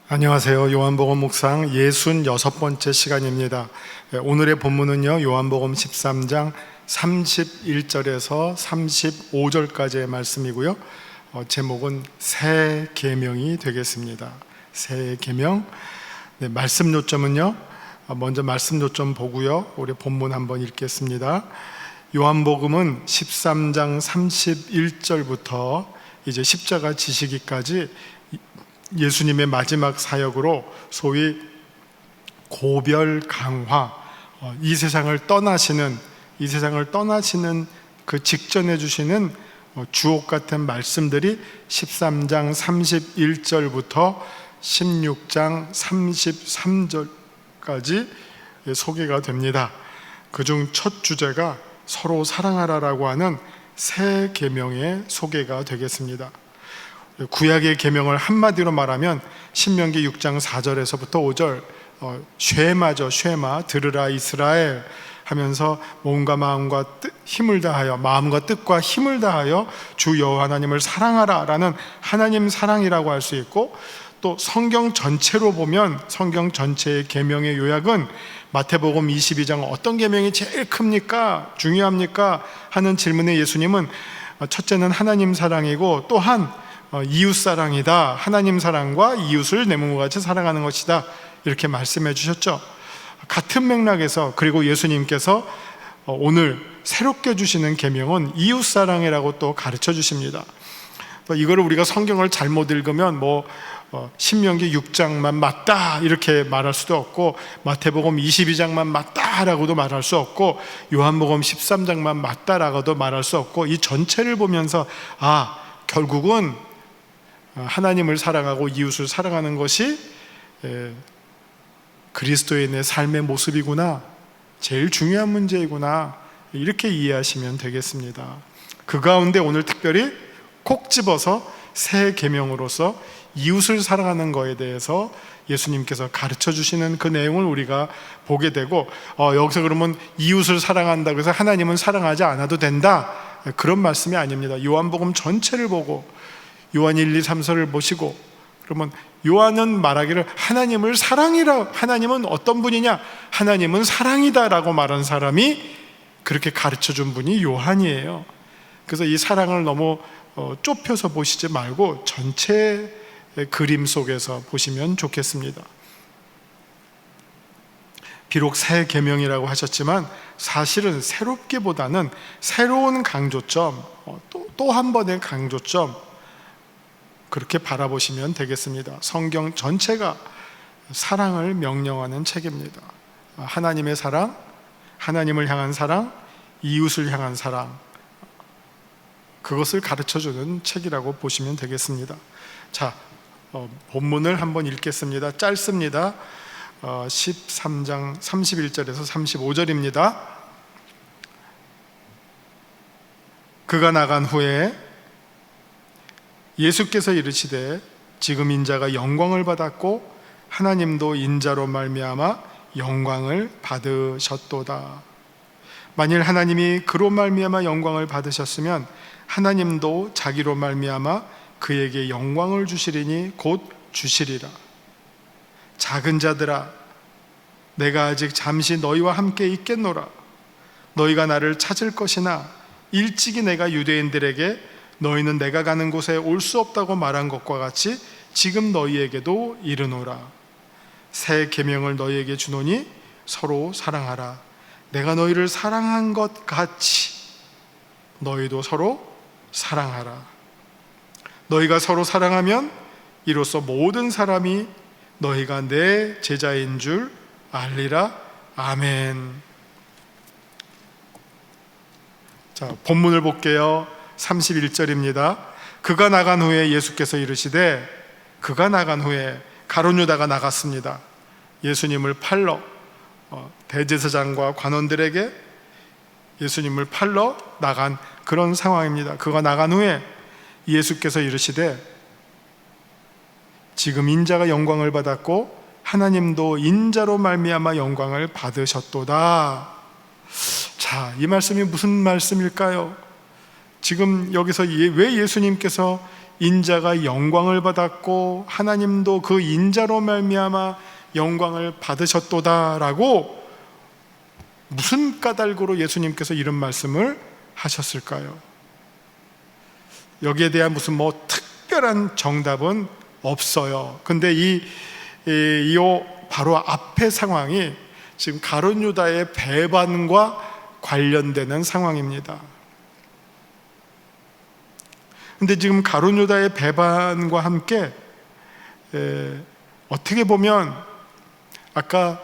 안녕하세요. 요한복음 묵상 66번째 시간입니다. 오늘의 본문은요, 요한복음 13장 31절에서 35절까지의 말씀이고요. 제목은 새 계명이 되겠습니다. 새 계명. 네, 말씀 요점은요, 먼저 말씀 요점 보고요, 우리 본문 한번 읽겠습니다. 요한복음은 13장 31절부터 이제 십자가 지시기까지 예수님의 마지막 사역으로 소위 고별 강화, 이 세상을 떠나시는 그 직전에 주시는 주옥 같은 말씀들이 13장 31절부터 16장 33절까지 소개가 됩니다. 그중 첫 주제가 서로 사랑하라라고 하는 새 계명의 소개가 되겠습니다. 구약의 계명을 한마디로 말하면 신명기 6장 4절에서부터 5절, 쉐마죠. 쉐마, 들으라 이스라엘 하면서 몸과 마음과 힘을 다하여, 마음과 뜻과 힘을 다하여 주 여호와 하나님을 사랑하라 라는 하나님 사랑이라고 할 수 있고, 또 성경 전체로 보면 성경 전체의 계명의 요약은 마태복음 22장 어떤 계명이 제일 큽니까? 중요합니까? 하는 질문에 예수님은 첫째는 하나님 사랑이고, 또한 이웃사랑이다. 하나님 사랑과 이웃을 내 몸과 같이 사랑하는 것이다. 이렇게 말씀해 주셨죠. 같은 맥락에서, 그리고 예수님께서 오늘 새롭게 주시는 계명은 이웃사랑이라고 또 가르쳐 주십니다. 이거를 우리가 성경을 잘못 읽으면 신명기 6장만 맞다 이렇게 말할 수도 없고, 마태복음 22장만 맞다라고도 말할 수 없고, 요한복음 13장만 맞다라고도 말할 수 없고, 이 전체를 보면서 결국은 하나님을 사랑하고 이웃을 사랑하는 것이 그리스도인의 삶의 모습이구나, 제일 중요한 문제이구나, 이렇게 이해하시면 되겠습니다. 그 가운데 오늘 특별히 콕 집어서 새 계명으로서 이웃을 사랑하는 것에 대해서 예수님께서 가르쳐 주시는 그 내용을 우리가 보게 되고, 여기서 그러면 이웃을 사랑한다고 해서 하나님은 사랑하지 않아도 된다, 그런 말씀이 아닙니다. 요한복음 전체를 보고 요한 1, 2, 3서를 보시고, 그러면 요한은 말하기를 하나님을 사랑이라, 하나님은 어떤 분이냐? 하나님은 사랑이다 라고 말한 사람이, 그렇게 가르쳐 준 분이 요한이에요. 그래서 이 사랑을 너무 좁혀서 보시지 말고 전체 그림 속에서 보시면 좋겠습니다. 비록 새 계명이라고 하셨지만 사실은 새롭기보다는 새로운 강조점, 또 한 번의 강조점, 그렇게 바라보시면 되겠습니다. 성경 전체가 사랑을 명령하는 책입니다. 하나님의 사랑, 하나님을 향한 사랑, 이웃을 향한 사랑, 그것을 가르쳐주는 책이라고 보시면 되겠습니다. 자, 본문을 한번 읽겠습니다. 짧습니다. 13장 31절에서 35절입니다. 그가 나간 후에 예수께서 이르시되 지금 인자가 영광을 받았고 하나님도 인자로 말미암아 영광을 받으셨도다. 만일 하나님이 그로 말미암아 영광을 받으셨으면 하나님도 자기로 말미암아 그에게 영광을 주시리니 곧 주시리라. 작은 자들아, 내가 아직 잠시 너희와 함께 있겠노라. 너희가 나를 찾을 것이나 일찍이 내가 유대인들에게 너희는 내가 가는 곳에 올 수 없다고 말한 것과 같이 지금 너희에게도 이르노라. 새 계명을 너희에게 주노니 서로 사랑하라. 내가 너희를 사랑한 것 같이 너희도 서로 사랑하라. 너희가 서로 사랑하면 이로써 모든 사람이 너희가 내 제자인 줄 알리라. 아멘. 자, 본문을 볼게요. 31절입니다. 그가 나간 후에 예수께서 이르시되, 그가 나간 후에 가룟 유다가 나갔습니다. 예수님을 팔러, 대제사장과 관원들에게 예수님을 팔러 나간 그런 상황입니다. 그가 나간 후에 예수께서 이르시되 지금 인자가 영광을 받았고 하나님도 인자로 말미암아 영광을 받으셨도다. 자, 이 말씀이 무슨 말씀일까요? 지금 여기서 왜 예수님께서 인자가 영광을 받았고 하나님도 그 인자로 말미암아 영광을 받으셨도다라고 무슨 까닭으로 예수님께서 이런 말씀을 하셨을까요? 여기에 대한 무슨 특별한 정답은 없어요. 근데 이 바로 앞의 상황이 지금 가룟 유다의 배반과 관련되는 상황입니다. 근데 지금 가룟 유다의 배반과 함께 어떻게 보면 아까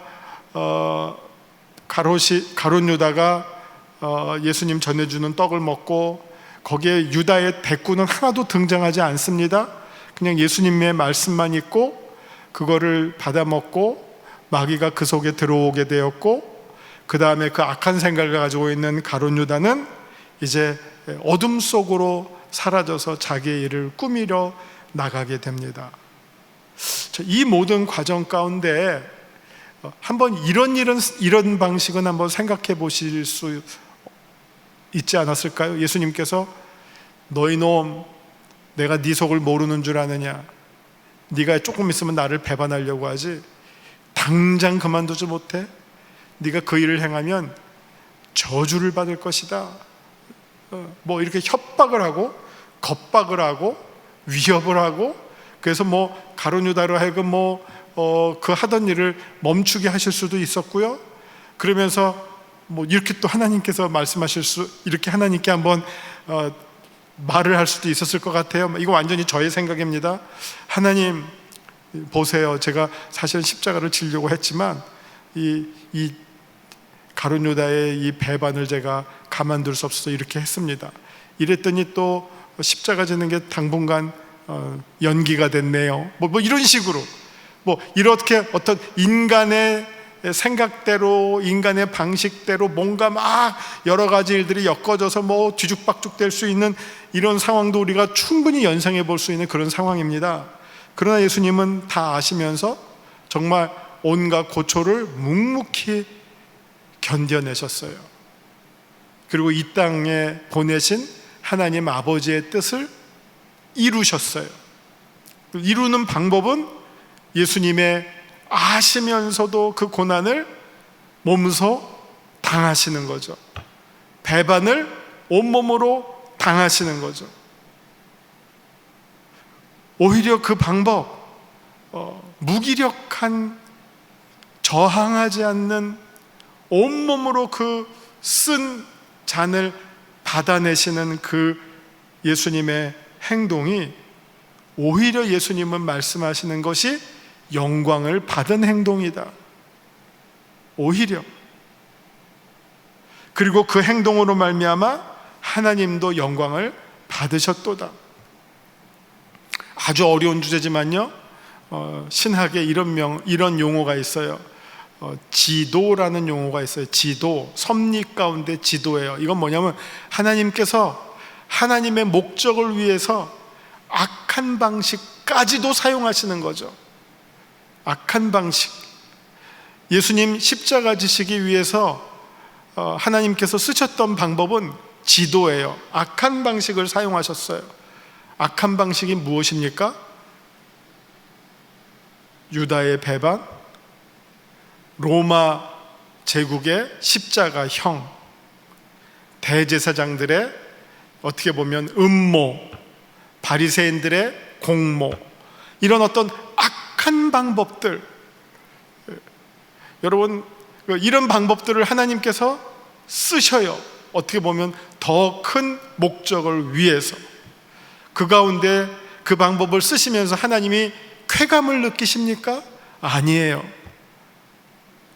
가룟 유다가 예수님 전해주는 떡을 먹고 거기에 유다의 대꾸는 하나도 등장하지 않습니다. 그냥 예수님의 말씀만 있고 그거를 받아 먹고 마귀가 그 속에 들어오게 되었고, 그 다음에 그 악한 생각을 가지고 있는 가룟 유다는 이제 어둠 속으로 사라져서 자기의 일을 꾸미려 나가게 됩니다. 이 모든 과정 가운데 한번 이런 방식은 한번 생각해 보실 수 있지 않았을까요? 예수님께서 너희 놈, 내가 네 속을 모르는 줄 아느냐? 네가 조금 있으면 나를 배반하려고 하지 당장 그만두지 못해? 네가 그 일을 행하면 저주를 받을 것이다. 이렇게 협박을 하고 겁박을 하고 위협을 하고, 그래서 가룟 유다로 하여금 그 하던 일을 멈추게 하실 수도 있었고요. 그러면서 이렇게 또 하나님께서 이렇게 하나님께 한번 말을 할 수도 있었을 것 같아요. 이거 완전히 저의 생각입니다. 하나님 보세요, 제가 사실 십자가를 지려고 했지만 이 가룟 유다의 이 배반을 제가 가만둘 수 없어서 이렇게 했습니다. 이랬더니 또 십자가 지는 게 당분간 연기가 됐네요. 이런 식으로 이렇게 어떤 인간의 생각대로, 인간의 방식대로 뭔가 막 여러 가지 일들이 엮어져서 뒤죽박죽 될 수 있는 이런 상황도 우리가 충분히 연상해 볼 수 있는 그런 상황입니다. 그러나 예수님은 다 아시면서 정말 온갖 고초를 묵묵히 견뎌내셨어요. 그리고 이 땅에 보내신 하나님 아버지의 뜻을 이루셨어요. 이루는 방법은 예수님의 아시면서도 그 고난을 몸소 당하시는 거죠. 배반을 온몸으로 당하시는 거죠. 오히려 그 방법, 무기력한, 저항하지 않는 온몸으로 그 쓴 잔을 받아내시는 그 예수님의 행동이 오히려 예수님은 말씀하시는 것이 영광을 받은 행동이다. 오히려. 그리고 그 행동으로 말미암아 하나님도 영광을 받으셨도다. 아주 어려운 주제지만요, 신학에 이런 용어가 있어요. 지도라는 용어가 있어요. 지도, 섭리 가운데 지도예요. 이건 뭐냐면 하나님께서 하나님의 목적을 위해서 악한 방식까지도 사용하시는 거죠. 악한 방식. 예수님 십자가 지시기 위해서 하나님께서 쓰셨던 방법은 지도예요. 악한 방식을 사용하셨어요. 악한 방식이 무엇입니까? 유다의 배반, 로마 제국의 십자가형, 대제사장들의 어떻게 보면 음모, 바리새인들의 공모, 이런 어떤 악한 방법들. 여러분, 이런 방법들을 하나님께서 쓰셔요. 어떻게 보면 더 큰 목적을 위해서. 그 가운데 그 방법을 쓰시면서 하나님이 쾌감을 느끼십니까? 아니에요.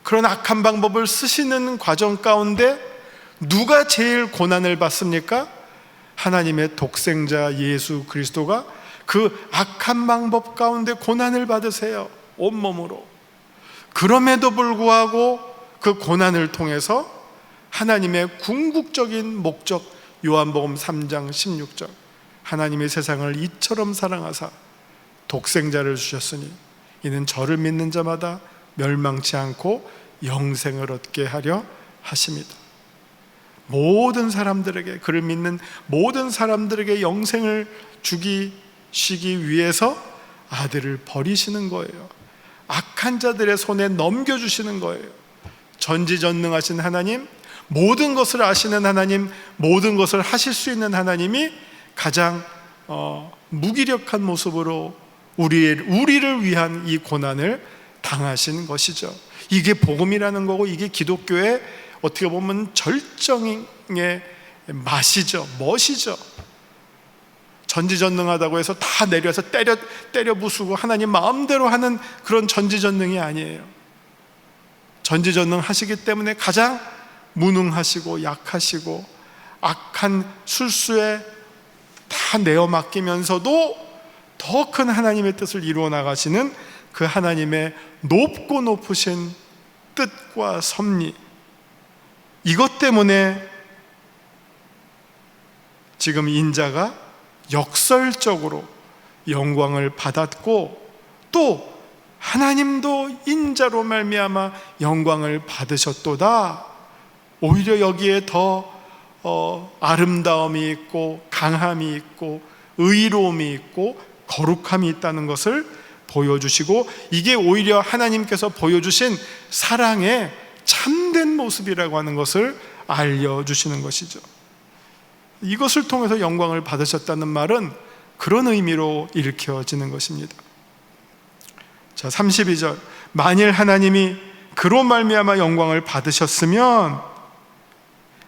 그런 악한 방법을 쓰시는 과정 가운데 누가 제일 고난을 받습니까? 하나님의 독생자 예수 그리스도가 그 악한 방법 가운데 고난을 받으세요. 온몸으로. 그럼에도 불구하고 그 고난을 통해서 하나님의 궁극적인 목적, 요한복음 3장 16절, 하나님의 세상을 이처럼 사랑하사 독생자를 주셨으니 이는 저를 믿는 자마다 멸망치 않고 영생을 얻게 하려 하십니다. 모든 사람들에게, 그를 믿는 모든 사람들에게 영생을 주기 시기 위해서 아들을 버리시는 거예요. 악한 자들의 손에 넘겨주시는 거예요. 전지전능하신 하나님, 모든 것을 아시는 하나님, 모든 것을 하실 수 있는 하나님이 가장 무기력한 모습으로 우리를 위한 이 고난을 당하신 것이죠. 이게 복음이라는 거고, 이게 기독교의 어떻게 보면 절정의 맛이죠, 멋이죠. 전지전능하다고 해서 다 내려서 때려 부수고 하나님 마음대로 하는 그런 전지전능이 아니에요. 전지전능하시기 때문에 가장 무능하시고 약하시고 악한 술수에 다 내어 맡기면서도 더 큰 하나님의 뜻을 이루어 나가시는 그 하나님의 높고 높으신 뜻과 섭리, 이것 때문에 지금 인자가 역설적으로 영광을 받았고, 또 하나님도 인자로 말미암아 영광을 받으셨도다. 오히려 여기에 더 아름다움이 있고 강함이 있고 의로움이 있고 거룩함이 있다는 것을 보여주시고, 이게 오히려 하나님께서 보여주신 사랑의 참된 모습이라고 하는 것을 알려주시는 것이죠. 이것을 통해서 영광을 받으셨다는 말은 그런 의미로 읽혀지는 것입니다. 자, 32절, 만일 하나님이 그로 말미암아 영광을 받으셨으면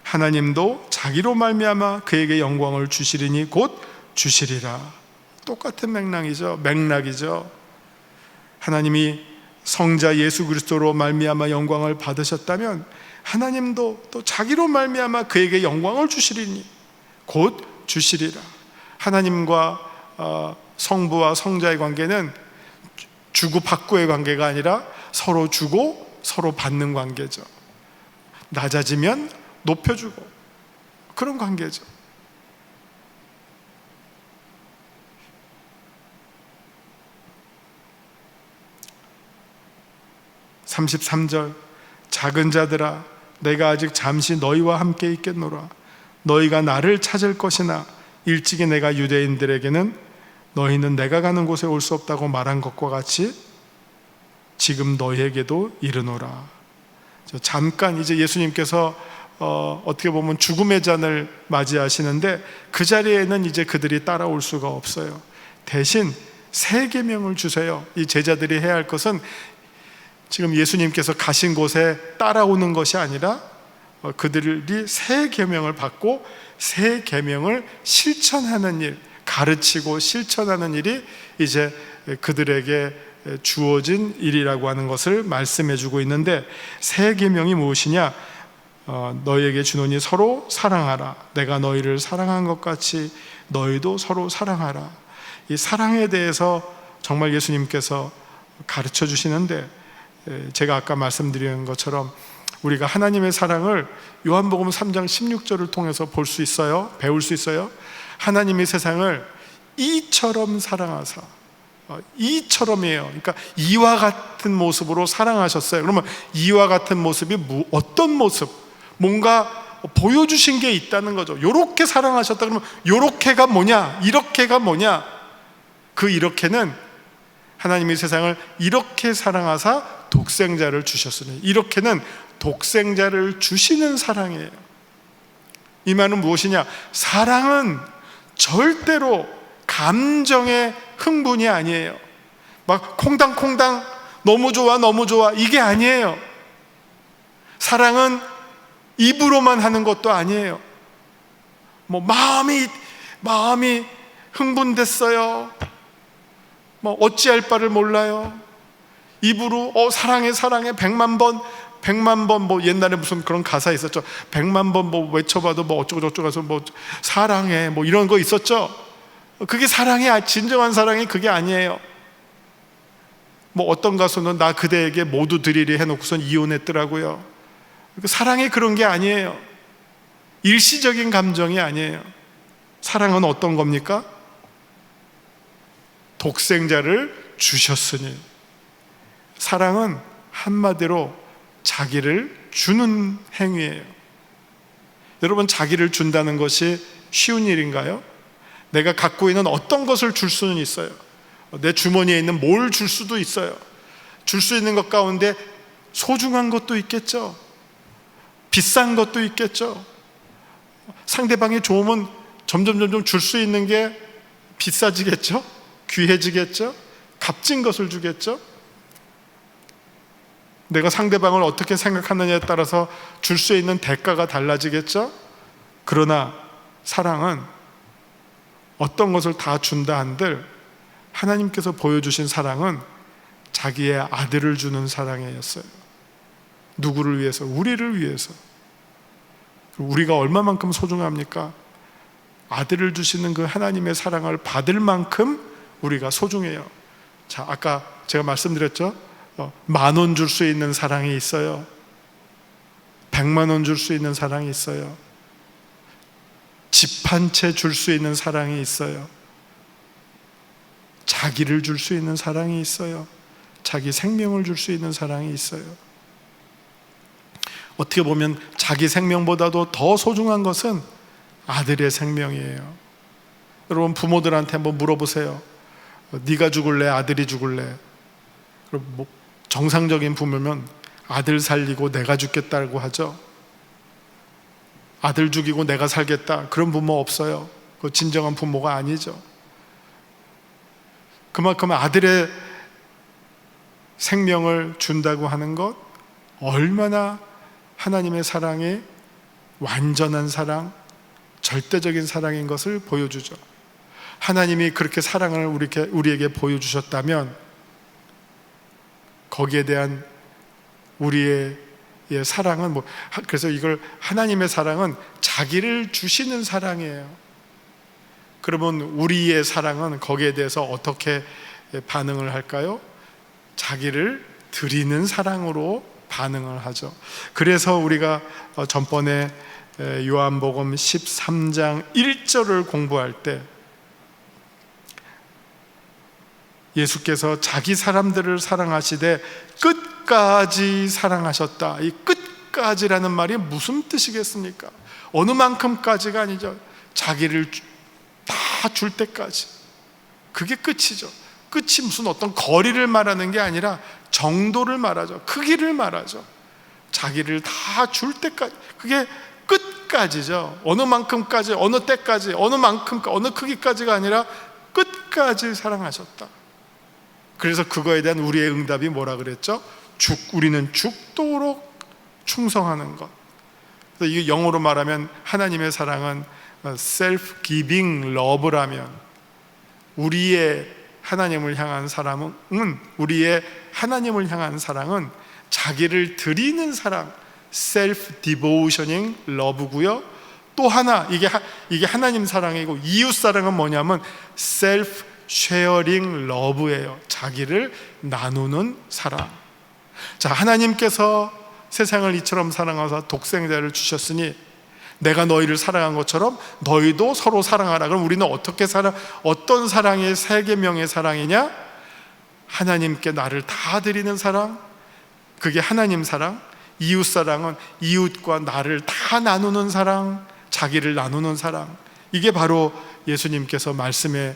하나님도 자기로 말미암아 그에게 영광을 주시리니 곧 주시리라. 똑같은 맥락이죠. 하나님이 성자 예수 그리스도로 말미암아 영광을 받으셨다면 하나님도 또 자기로 말미암아 그에게 영광을 주시리니 곧 주시리라. 하나님과 성부와 성자의 관계는 주고받고의 관계가 아니라 서로 주고 서로 받는 관계죠. 낮아지면 높여주고 그런 관계죠. 33절, 작은 자들아 내가 아직 잠시 너희와 함께 있겠노라. 너희가 나를 찾을 것이나 일찍이 내가 유대인들에게는 너희는 내가 가는 곳에 올 수 없다고 말한 것과 같이 지금 너희에게도 이르노라. 잠깐 이제 예수님께서 어떻게 보면 죽음의 잔을 맞이하시는데 그 자리에는 이제 그들이 따라올 수가 없어요. 대신 새 계명을 주세요. 이 제자들이 해야 할 것은 지금 예수님께서 가신 곳에 따라오는 것이 아니라 그들이 새 계명을 받고 새 계명을 실천하는 일, 가르치고 실천하는 일이 이제 그들에게 주어진 일이라고 하는 것을 말씀해 주고 있는데, 새 계명이 무엇이냐? 너희에게 주노니 서로 사랑하라. 내가 너희를 사랑한 것 같이 너희도 서로 사랑하라. 이 사랑에 대해서 정말 예수님께서 가르쳐 주시는데, 제가 아까 말씀드린 것처럼 우리가 하나님의 사랑을 요한복음 3장 16절을 통해서 볼 수 있어요. 배울 수 있어요. 하나님이 세상을 이처럼 사랑하사, 이처럼이에요. 그러니까 이와 같은 모습으로 사랑하셨어요. 그러면 이와 같은 모습이 어떤 모습? 뭔가 보여주신 게 있다는 거죠. 요렇게 사랑하셨다 그러면 요렇게가 뭐냐? 이렇게가 뭐냐? 그 이렇게는 하나님이 세상을 이렇게 사랑하사 독생자를 주셨으니, 이렇게는 독생자를 주시는 사랑이에요. 이 말은 무엇이냐? 사랑은 절대로 감정의 흥분이 아니에요. 막 콩당콩당 너무 좋아 너무 좋아 이게 아니에요. 사랑은 입으로만 하는 것도 아니에요. 뭐 마음이 흥분됐어요. 뭐 어찌할 바를 몰라요. 입으로 사랑해 사랑해 100만 번 뭐 옛날에 무슨 그런 가사 있었죠. 100만 번 뭐 외쳐봐도 뭐 어쩌고 저쩌고 해서 뭐 사랑해 뭐 이런 거 있었죠. 그게 사랑이, 진정한 사랑이 그게 아니에요. 뭐 어떤 가수는 나 그대에게 모두 드리리 해놓고선 이혼했더라고요. 사랑이 그런 게 아니에요. 일시적인 감정이 아니에요. 사랑은 어떤 겁니까? 독생자를 주셨으니. 사랑은 한마디로 자기를 주는 행위예요. 여러분, 자기를 준다는 것이 쉬운 일인가요? 내가 갖고 있는 어떤 것을 줄 수는 있어요. 내 주머니에 있는 뭘 줄 수도 있어요. 줄 수 있는 것 가운데 소중한 것도 있겠죠. 비싼 것도 있겠죠. 상대방이 좋으면 점점 줄 수 있는 게 비싸지겠죠. 귀해지겠죠. 값진 것을 주겠죠. 내가 상대방을 어떻게 생각하느냐에 따라서 줄 수 있는 대가가 달라지겠죠. 그러나 사랑은 어떤 것을 다 준다 한들 하나님께서 보여주신 사랑은 자기의 아들을 주는 사랑이었어요. 누구를 위해서? 우리를 위해서. 우리가 얼마만큼 소중합니까? 아들을 주시는 그 하나님의 사랑을 받을 만큼 우리가 소중해요. 자, 아까 제가 말씀드렸죠? 10,000원 줄 수 있는 사랑이 있어요. 100만 원 줄 수 있는 사랑이 있어요. 집 한 채 줄 수 있는 사랑이 있어요. 자기를 줄 수 있는 사랑이 있어요. 자기 생명을 줄 수 있는 사랑이 있어요. 어떻게 보면 자기 생명보다도 더 소중한 것은 아들의 생명이에요. 여러분, 부모들한테 한번 물어보세요. 네가 죽을래? 아들이 죽을래? 정상적인 부모면 아들 살리고 내가 죽겠다고 하죠. 아들 죽이고 내가 살겠다, 그런 부모 없어요. 그 진정한 부모가 아니죠. 그만큼 아들의 생명을 준다고 하는 것, 얼마나 하나님의 사랑이 완전한 사랑, 절대적인 사랑인 것을 보여주죠. 하나님이 그렇게 사랑을 우리에게 보여주셨다면 거기에 대한 우리의 사랑은 그래서 이걸 하나님의 사랑은 자기를 주시는 사랑이에요. 그러면 우리의 사랑은 거기에 대해서 어떻게 반응을 할까요? 자기를 드리는 사랑으로 반응을 하죠. 그래서 우리가 전번에 요한복음 13장 1절을 공부할 때 예수께서 자기 사람들을 사랑하시되 끝까지 사랑하셨다. 이 끝까지라는 말이 무슨 뜻이겠습니까? 어느 만큼까지가 아니죠. 자기를 다 줄 때까지. 그게 끝이죠. 끝이 무슨 어떤 거리를 말하는 게 아니라 정도를 말하죠. 크기를 말하죠. 자기를 다 줄 때까지. 그게 끝까지죠. 어느 만큼까지, 어느 때까지, 어느 만큼, 어느 크기까지가 아니라 끝까지 사랑하셨다. 그래서 그거에 대한 우리의 응답이 뭐라 그랬죠? 우리는 죽도록 충성하는 것. 그래서 이게 영어로 말하면 하나님의 사랑은 self-giving love라면, 우리의 하나님을 향한 사랑은, 우리의 하나님을 향한 사랑은 자기를 드리는 사랑, self-devotioning love고요. 또 하나, 이게 하나님 사랑이고, 이웃 사랑은 뭐냐면 self-sharing love예요. 자기를 나누는 사랑. 자, 하나님께서 세상을 이처럼 사랑하사 독생자를 주셨으니 내가 너희를 사랑한 것처럼 너희도 서로 사랑하라. 그럼 우리는 어떤 사랑이 세 계명의 사랑이냐? 하나님께 나를 다 드리는 사랑, 그게 하나님 사랑. 이웃 사랑은 이웃과 나를 다 나누는 사랑, 자기를 나누는 사랑. 이게 바로 예수님께서 말씀해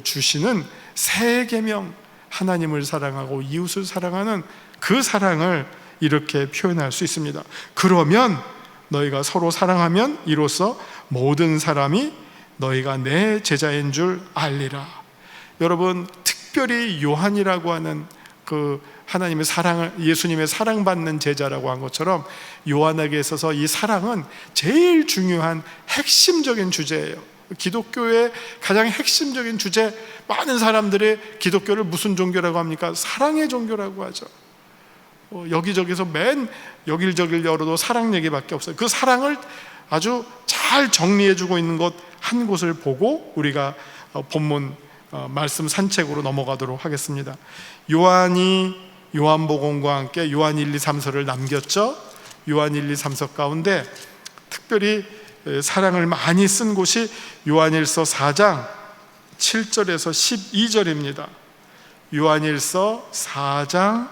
주시는 세 계명, 하나님을 사랑하고 이웃을 사랑하는 그 사랑을 이렇게 표현할 수 있습니다. 그러면 너희가 서로 사랑하면 이로써 모든 사람이 너희가 내 제자인 줄 알리라. 여러분, 특별히 요한이라고 하는 그 하나님의 사랑을, 예수님의 사랑받는 제자라고 한 것처럼 요한에게 있어서 이 사랑은 제일 중요한 핵심적인 주제예요. 기독교의 가장 핵심적인 주제, 많은 사람들이 기독교를 무슨 종교라고 합니까? 사랑의 종교라고 하죠. 여기저기서 여길저길 열어도 사랑 얘기밖에 없어요. 그 사랑을 아주 잘 정리해주고 있는 것 한 곳을 보고 우리가 본문 말씀 산책으로 넘어가도록 하겠습니다. 요한이 요한복음과 함께 요한 1, 2, 3서를 남겼죠. 요한 1, 2, 3서 가운데 특별히 사랑을 많이 쓴 곳이 요한일서 4장 7절에서 12절입니다. 요한일서 4장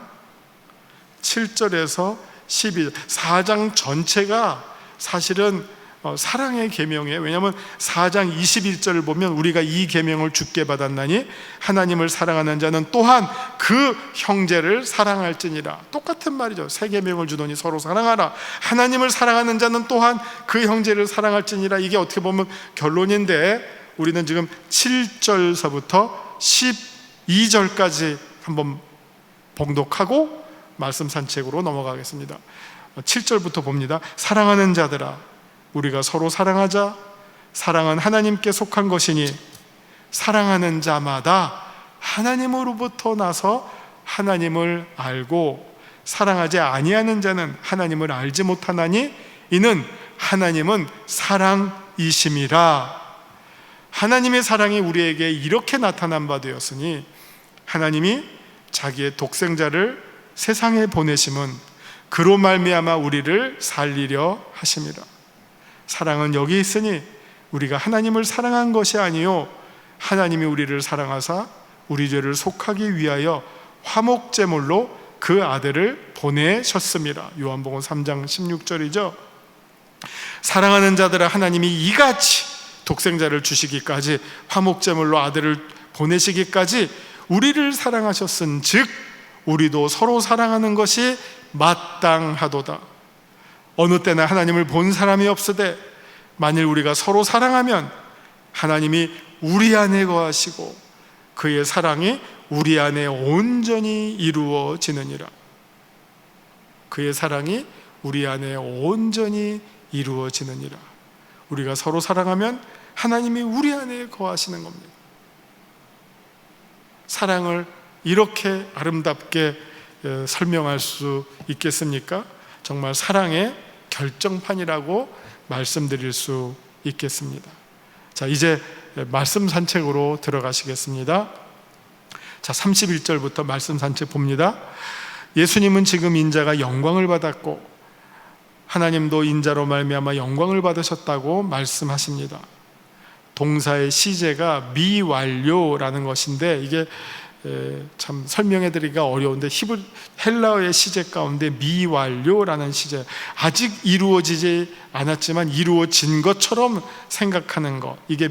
7절에서 12절. 4장 전체가 사실은 사랑의 계명이에요. 왜냐하면 4장 21절을 보면 우리가 이 계명을 주께 받았나니 하나님을 사랑하는 자는 또한 그 형제를 사랑할지니라. 똑같은 말이죠. 새 계명을 주더니 서로 사랑하라. 하나님을 사랑하는 자는 또한 그 형제를 사랑할지니라. 이게 어떻게 보면 결론인데, 우리는 지금 7절서부터 12절까지 한번 봉독하고 말씀 산책으로 넘어가겠습니다. 7절부터 봅니다. 사랑하는 자들아, 우리가 서로 사랑하자. 사랑은 하나님께 속한 것이니 사랑하는 자마다 하나님으로부터 나서 하나님을 알고, 사랑하지 아니하는 자는 하나님을 알지 못하나니 이는 하나님은 사랑이심이라. 하나님의 사랑이 우리에게 이렇게 나타난 바 되었으니 하나님이 자기의 독생자를 세상에 보내심은 그로 말미암아 우리를 살리려 하심이라. 사랑은 여기 있으니 우리가 하나님을 사랑한 것이 아니요 하나님이 우리를 사랑하사 우리 죄를 속하기 위하여 화목제물로 그 아들을 보내셨음이라. 요한복음 3장 16절이죠. 사랑하는 자들아, 하나님이 이같이 독생자를 주시기까지, 화목제물로 아들을 보내시기까지 우리를 사랑하셨은 즉 우리도 서로 사랑하는 것이 마땅하도다. 어느 때나 하나님을 본 사람이 없으되 만일 우리가 서로 사랑하면 하나님이 우리 안에 거하시고 그의 사랑이 우리 안에 온전히 이루어지느니라. 그의 사랑이 우리 안에 온전히 이루어지느니라. 우리가 서로 사랑하면 하나님이 우리 안에 거하시는 겁니다. 사랑을 이렇게 아름답게 설명할 수 있겠습니까? 정말 사랑의 결정판이라고 말씀드릴 수 있겠습니다. 자, 이제 말씀 산책으로 들어가시겠습니다. 자, 31절부터 말씀 산책 봅니다. 예수님은 지금 인자가 영광을 받았고 하나님도 인자로 말미암아 영광을 받으셨다고 말씀하십니다. 동사의 시제가 미완료라는 것인데, 이게 참 설명해 드리기가 어려운데 헬라어의 시제 가운데 미완료라는 시제, 아직 이루어지지 않았지만 이루어진 것처럼 생각하는 것, 이게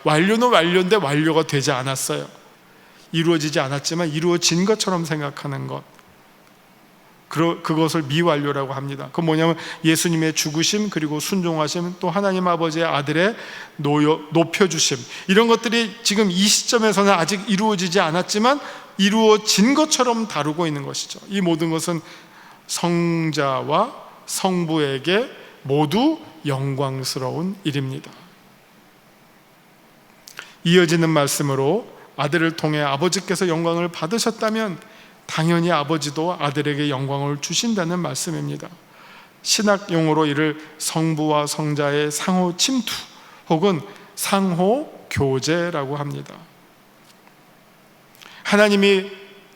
완료는 완료인데 완료가 되지 않았어요. 이루어지지 않았지만 이루어진 것처럼 생각하는 것, 그것을 미완료라고 합니다. 그건 뭐냐면 예수님의 죽으심, 그리고 순종하심, 또 하나님 아버지의 아들의 높여주심, 이런 것들이 지금 이 시점에서는 아직 이루어지지 않았지만 이루어진 것처럼 다루고 있는 것이죠. 이 모든 것은 성자와 성부에게 모두 영광스러운 일입니다. 이어지는 말씀으로 아들을 통해 아버지께서 영광을 받으셨다면 당연히 아버지도 아들에게 영광을 주신다는 말씀입니다. 신학 용어로 이를 성부와 성자의 상호 침투 혹은 상호 교제라고 합니다. 하나님이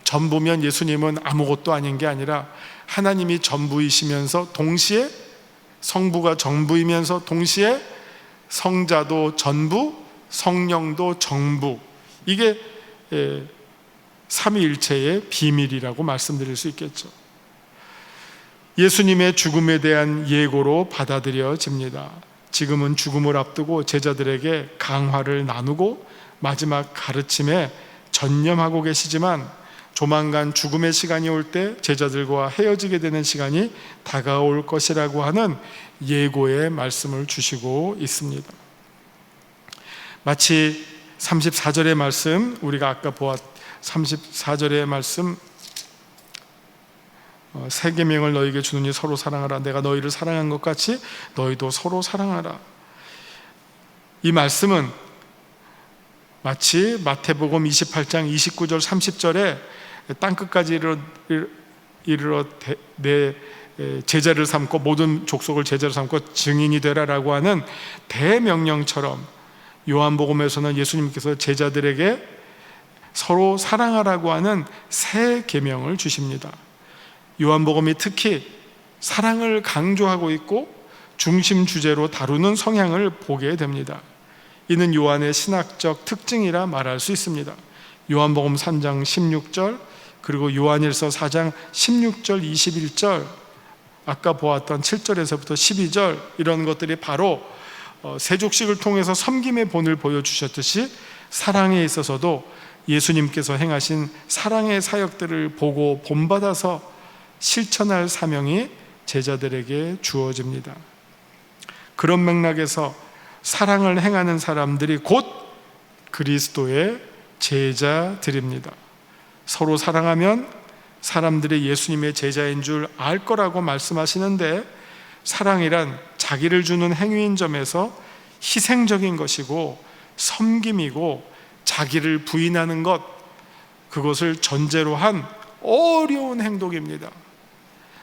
전부면 예수님은 아무것도 아닌 게 아니라 하나님이 전부이시면서 동시에 성부가 전부이면서 동시에 성자도 전부, 성령도 정부, 이게 삼위일체의 비밀이라고 말씀드릴 수 있겠죠. 예수님의 죽음에 대한 예고로 받아들여집니다. 지금은 죽음을 앞두고 제자들에게 강화를 나누고 마지막 가르침에 전념하고 계시지만 조만간 죽음의 시간이 올 때 제자들과 헤어지게 되는 시간이 다가올 것이라고 하는 예고의 말씀을 주시고 있습니다. 마치 34절의 말씀, 우리가 아까 보았 34절의 말씀, 새 계명을 너희에게 주노니 서로 사랑하라. 내가 너희를 사랑한 것 같이 너희도 서로 사랑하라. 이 말씀은 마치 마태복음 28장 29절 30절에 땅끝까지 이르러 내 제자를 삼고 모든 족속을 제자로 삼고 증인이 되라라고 하는 대명령처럼 요한복음에서는 예수님께서 제자들에게 서로 사랑하라고 하는 새 계명을 주십니다. 요한복음이 특히 사랑을 강조하고 있고 중심 주제로 다루는 성향을 보게 됩니다. 이는 요한의 신학적 특징이라 말할 수 있습니다. 요한복음 3장 16절, 그리고 요한일서 4장 16절 21절, 아까 보았던 7절에서부터 12절 이런 것들이 바로 세족식을 통해서 섬김의 본을 보여주셨듯이 사랑에 있어서도 예수님께서 행하신 사랑의 사역들을 보고 본받아서 실천할 사명이 제자들에게 주어집니다. 그런 맥락에서 사랑을 행하는 사람들이 곧 그리스도의 제자들입니다. 서로 사랑하면 사람들이 예수님의 제자인 줄 알 거라고 말씀하시는데, 사랑이란 자기를 주는 행위인 점에서 희생적인 것이고 섬김이고 자기를 부인하는 것, 그것을 전제로 한 어려운 행동입니다.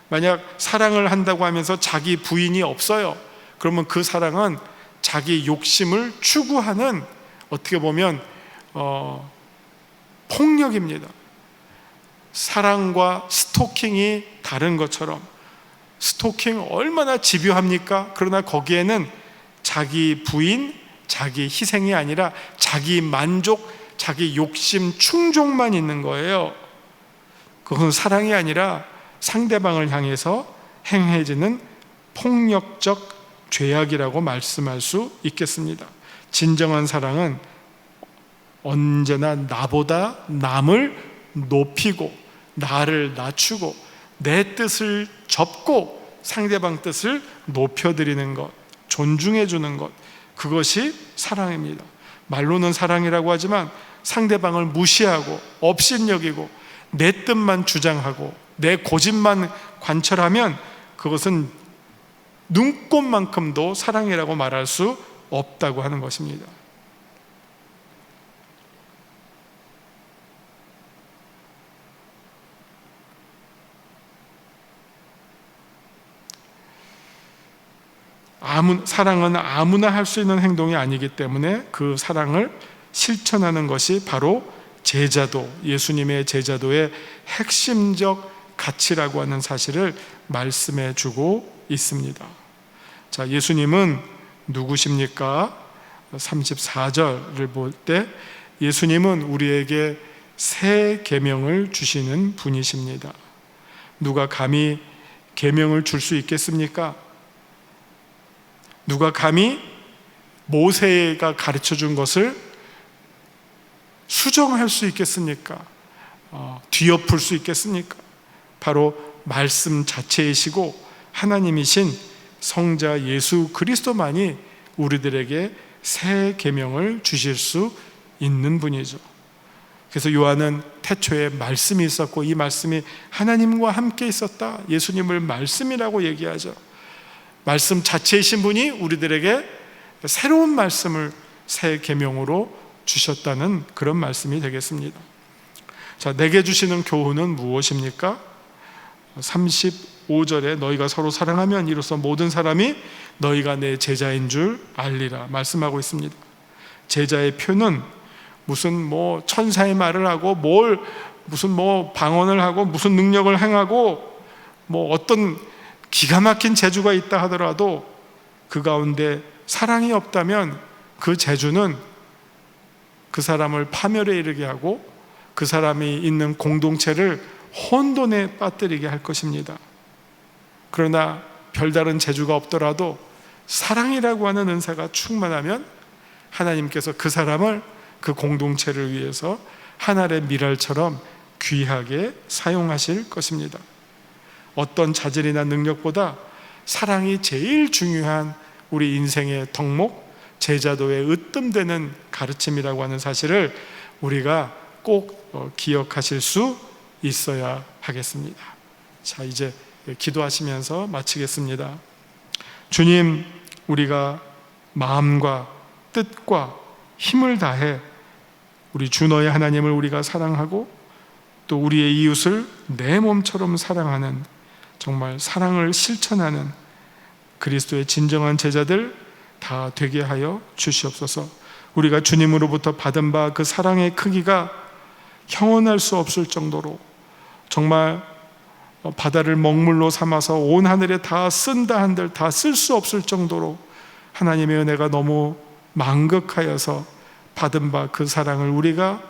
만약 사랑을 한다고 하면서 자기 부인이 없어요. 그러면 그 사랑은 자기 욕심을 추구하는, 어떻게 보면 폭력입니다. 사랑과 스토킹이 다른 것처럼, 스토킹 얼마나 집요합니까? 그러나 거기에는 자기 부인, 자기 희생이 아니라 자기 만족, 자기 욕심 충족만 있는 거예요. 그것은 사랑이 아니라 상대방을 향해서 행해지는 폭력적 죄악이라고 말씀할 수 있겠습니다. 진정한 사랑은 언제나 나보다 남을 높이고 나를 낮추고 내 뜻을 접고 상대방 뜻을 높여드리는 것, 존중해 주는 것, 그것이 사랑입니다. 말로는 사랑이라고 하지만 상대방을 무시하고 업신여기고 내 뜻만 주장하고 내 고집만 관철하면 그것은 눈꼽만큼도 사랑이라고 말할 수 없다고 하는 것입니다. 사랑은 아무나 할 수 있는 행동이 아니기 때문에 그 사랑을 실천하는 것이 바로 제자도, 예수님의 제자도의 핵심적 가치라고 하는 사실을 말씀해 주고 있습니다. 자, 예수님은 누구십니까? 34절을 볼 때 예수님은 우리에게 새 계명을 주시는 분이십니다. 누가 감히 계명을 줄 수 있겠습니까? 누가 감히 모세가 가르쳐 준 것을 수정할 수 있겠습니까? 뒤엎을 수 있겠습니까? 바로 말씀 자체이시고 하나님이신 성자 예수 그리스도만이 우리들에게 새 계명을 주실 수 있는 분이죠. 그래서 요한은 태초에 말씀이 있었고 이 말씀이 하나님과 함께 있었다, 예수님을 말씀이라고 얘기하죠. 말씀 자체이신 분이 우리들에게 새로운 말씀을 새 계명으로 주셨다는 그런 말씀이 되겠습니다. 자, 내게 주시는 교훈은 무엇입니까? 35절에 너희가 서로 사랑하면 이로써 모든 사람이 너희가 내 제자인 줄 알리라 말씀하고 있습니다. 제자의 표는 무슨 천사의 말을 하고 무슨 방언을 하고 무슨 능력을 행하고 어떤 기가 막힌 재주가 있다 하더라도 그 가운데 사랑이 없다면 그 재주는 그 사람을 파멸에 이르게 하고 그 사람이 있는 공동체를 혼돈에 빠뜨리게 할 것입니다. 그러나 별다른 재주가 없더라도 사랑이라고 하는 은사가 충만하면 하나님께서 그 사람을, 그 공동체를 위해서 하늘의 미랄처럼 귀하게 사용하실 것입니다. 어떤 자질이나 능력보다 사랑이 제일 중요한 우리 인생의 덕목, 제자도의 으뜸되는 가르침이라고 하는 사실을 우리가 꼭 기억하실 수 있어야 하겠습니다. 자, 이제 기도하시면서 마치겠습니다. 주님, 우리가 마음과 뜻과 힘을 다해 우리 주 너의 하나님을 우리가 사랑하고 또 우리의 이웃을 내 몸처럼 사랑하는, 정말 사랑을 실천하는 그리스도의 진정한 제자들 다 되게 하여 주시옵소서. 우리가 주님으로부터 받은 바 그 사랑의 크기가 형언할 수 없을 정도로, 정말 바다를 먹물로 삼아서 온 하늘에 다 쓴다 한들 다 쓸 수 없을 정도로 하나님의 은혜가 너무 만극하여서 받은 바 그 사랑을 우리가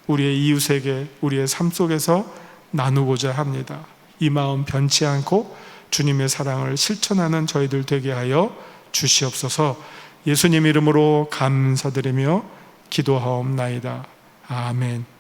우리의 이웃에게 우리의 삶 속에서 나누고자 합니다. 이 마음 변치 않고 주님의 사랑을 실천하는 저희들 되게 하여 주시옵소서. 예수님 이름으로 감사드리며 기도하옵나이다. 아멘.